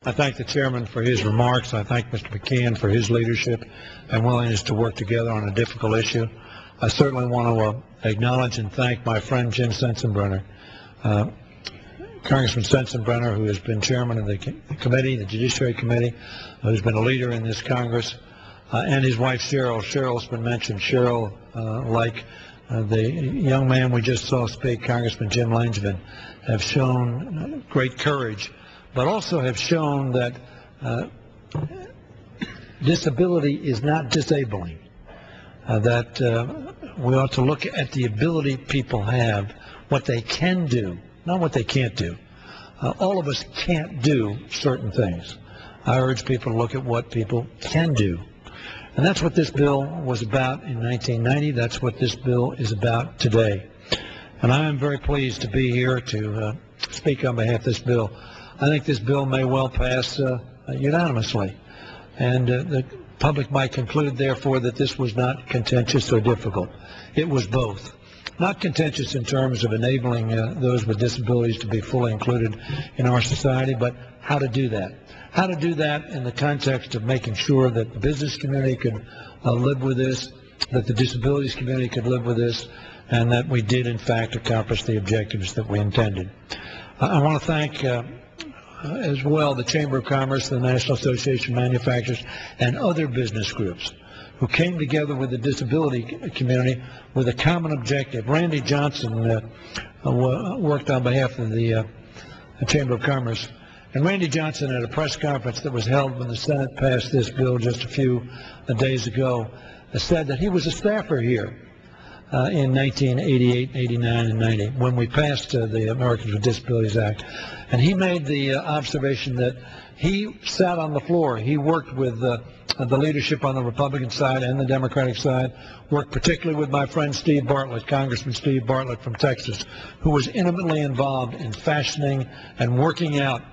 I thank the chairman for his remarks. I thank Mr. McKeon for his leadership and willingness to work together on a difficult issue. I certainly want to acknowledge and thank my friend Jim Sensenbrenner, Congressman Sensenbrenner, who has been chairman of the committee, the Judiciary Committee, who's been a leader in this Congress, and his wife Cheryl. Cheryl's been mentioned. Cheryl, like the young man we just saw speak, Congressman Jim Langevin, have shown great courage, but also have shown that disability is not disabling, that we ought to look at the ability people have, what they can do, not what they can't do. All of us can't do certain things. I urge people to look at what people can do. And that's what this bill was about in 1990. That's what this bill is about today. And I am very pleased to be here to speak on behalf of this bill. I think this bill may well pass unanimously. And the public might conclude, therefore, that this was not contentious or difficult. It was both. Not contentious in terms of enabling those with disabilities to be fully included in our society, but how to do that. How to do that in the context of making sure that the business community could live with this, that the disabilities community could live with this, and that we did, in fact, accomplish the objectives that we intended. I want to thank as well the Chamber of Commerce, the National Association of Manufacturers, and other business groups who came together with the disability community with a common objective. Randy Johnson worked on behalf of the Chamber of Commerce. And Randy Johnson, at a press conference that was held when the Senate passed this bill just a few days ago, said that he was a staffer here in 1988, 89, and 90 when we passed the Americans with Disabilities Act. And he made the observation that he sat on the floor. He worked with the leadership on the Republican side and the Democratic side, worked particularly with my friend Steve Bartlett, Congressman Steve Bartlett from Texas, who was intimately involved in fashioning and working out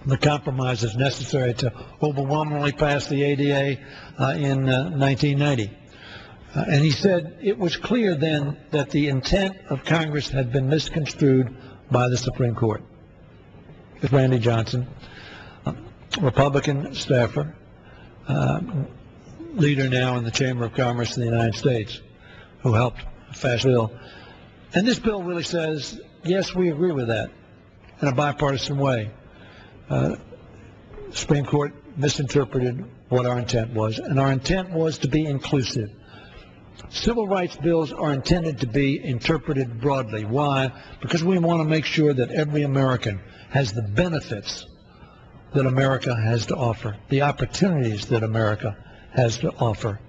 the compromises necessary to overwhelmingly pass the ADA in 1990. And he said it was clear then that the intent of Congress had been misconstrued by the Supreme Court. With Randy Johnson, Republican staffer, leader now in the Chamber of Commerce in the United States, who helped fashion the bill. And this bill really says, yes, we agree with that in a bipartisan way. The Supreme Court misinterpreted what our intent was, and our intent was to be inclusive. Civil rights bills are intended to be interpreted broadly. Why? Because we want to make sure that every American has the benefits that America has to offer, the opportunities that America has to offer,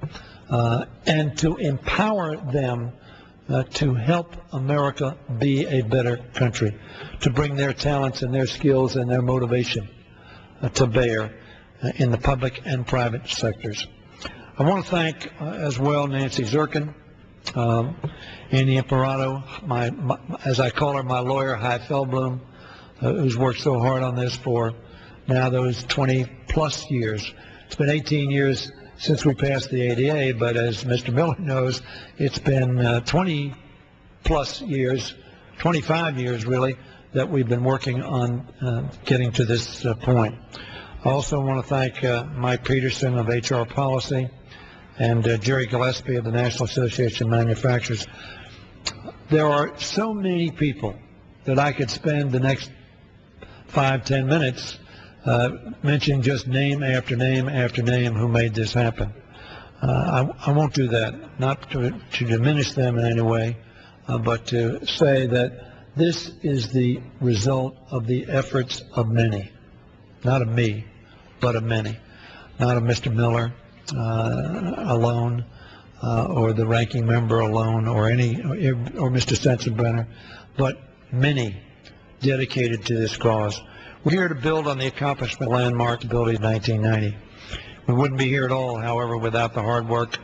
and to empower them to help America be a better country, to bring their talents and their skills and their motivation to bear in the public and private sectors. I want to thank as well Nancy Zirkin, Andy Imperato, as I call her, my lawyer, Hy Feldblum, who's worked so hard on this for now those 20-plus years. It's been 18 years since we passed the ADA, but as Mr. Miller knows, it's been 20-plus years, 25 years really, that we've been working on getting to this point. I also want to thank Mike Peterson of HR Policy and Jerry Gillespie of the National Association of Manufacturers. There are so many people that I could spend the next 5-10 minutes mentioning just name after name after name who made this happen. I won't do that, not to diminish them in any way, but to say that this is the result of the efforts of many, not of me, but of many, not of Mr. Miller alone, or the ranking member alone, or Mr. Sensenbrenner, but many dedicated to this cause. We're here to build on the accomplishment of landmark ability of 1990. We wouldn't be here at all, however, without the hard work,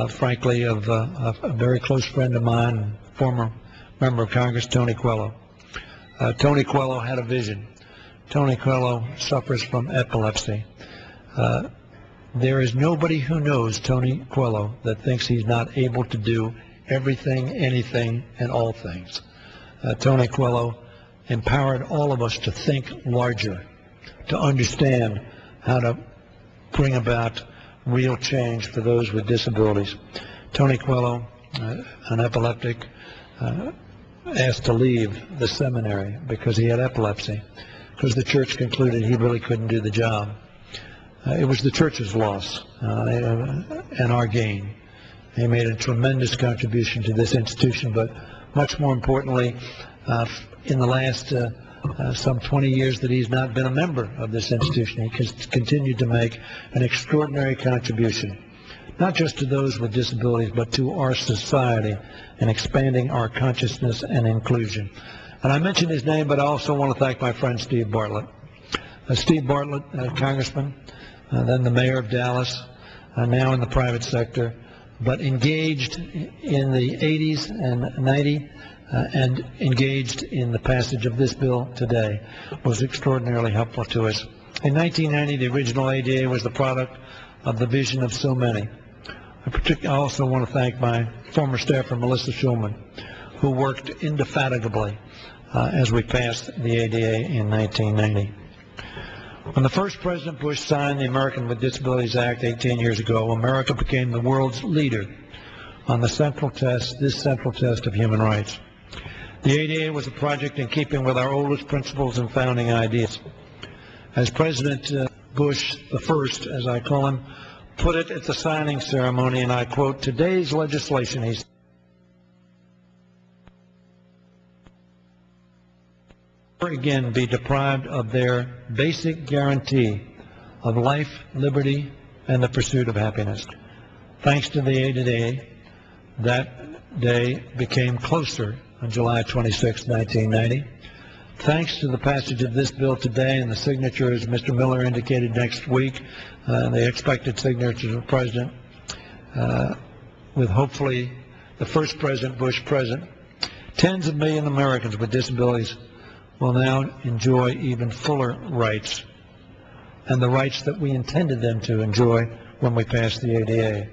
frankly, of a very close friend of mine, former member of Congress, Tony Coelho. Tony Coelho had a vision. Tony Coelho suffers from epilepsy. There is nobody who knows Tony Coelho that thinks he's not able to do everything, anything, and all things. Tony Coelho empowered all of us to think larger, to understand how to bring about real change for those with disabilities. Tony Coelho, an epileptic, asked to leave the seminary because he had epilepsy, because the church concluded he really couldn't do the job. It was the church's loss and our gain. He made a tremendous contribution to this institution, but much more importantly, in the last some 20 years that he's not been a member of this institution, he has continued to make an extraordinary contribution, not just to those with disabilities, but to our society and expanding our consciousness and inclusion. And I mentioned his name, but I also want to thank my friend Steve Bartlett. Steve Bartlett, Congressman, then the mayor of Dallas, now in the private sector, but engaged in the 80s and 90s and engaged in the passage of this bill today, was extraordinarily helpful to us. In 1990, the original ADA was the product of the vision of so many. I also want to thank my former staffer, Melissa Schulman, who worked indefatigably as we passed the ADA in 1990. When the first President Bush signed the American with Disabilities Act 18 years ago, America became the world's leader on the central test, this central test of human rights. The ADA was a project in keeping with our oldest principles and founding ideas. As President Bush, the first, as I call him, put it at the signing ceremony, and I quote, "Today's legislation," he said, "will never again be deprived of their basic guarantee of life, liberty, and the pursuit of happiness." Thanks to the ADA, that day became closer on July 26, 1990. Thanks to the passage of this bill today and the signature, as Mr. Miller indicated, next week, the expected signature of the President, with hopefully the first President Bush present, tens of millions of Americans with disabilities will now enjoy even fuller rights, and the rights that we intended them to enjoy when we passed the ADA.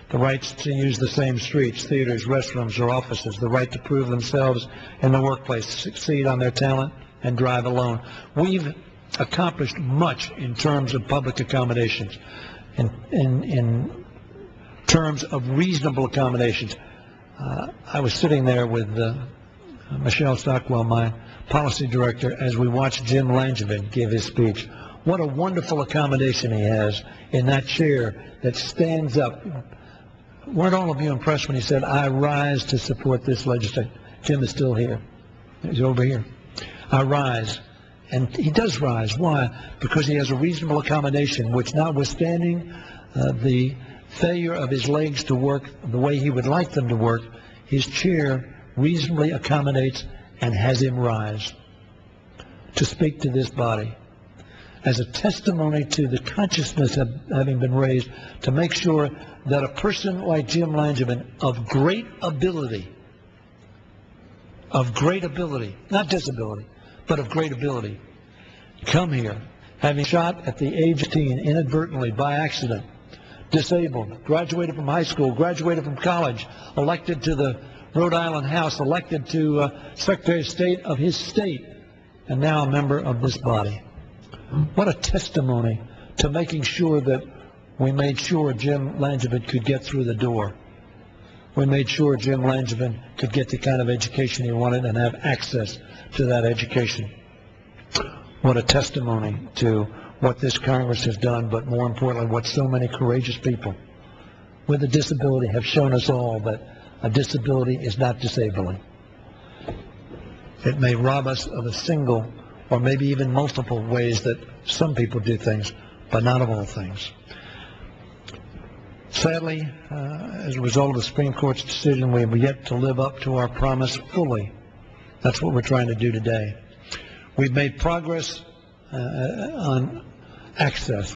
The rights to use the same streets, theaters, restrooms, or offices, the right to prove themselves in the workplace, succeed on their talent, and drive alone. We've accomplished much in terms of public accommodations, in terms of reasonable accommodations. I was sitting there with Michelle Stockwell, my policy director, as we watched Jim Langevin give his speech. What a wonderful accommodation he has in that chair that stands up. Weren't all of you impressed when he said, "I rise to support this legislation"? Jim is still here. He's over here. I rise. And he does rise. Why? Because he has a reasonable accommodation, which, notwithstanding the failure of his legs to work the way he would like them to work, his chair reasonably accommodates and has him rise to speak to this body as a testimony to the consciousness of having been raised to make sure that a person like Jim Langevin of great ability, not disability, but of great ability, come here, having shot at the age of 18 inadvertently by accident, disabled, graduated from high school, graduated from college, elected to the Rhode Island House, elected to Secretary of State of his state, and now a member of this body. What a testimony to making sure that we made sure Jim Langevin could get through the door. We made sure Jim Langevin could get the kind of education he wanted and have access to that education. What a testimony to what this Congress has done, but more importantly, what so many courageous people with a disability have shown us all, that a disability is not disabling. It may rob us of a single or maybe even multiple ways that some people do things, but not of all things. Sadly, as a result of the Supreme Court's decision, we have yet to live up to our promise fully. That's what we're trying to do today. We've made progress on access.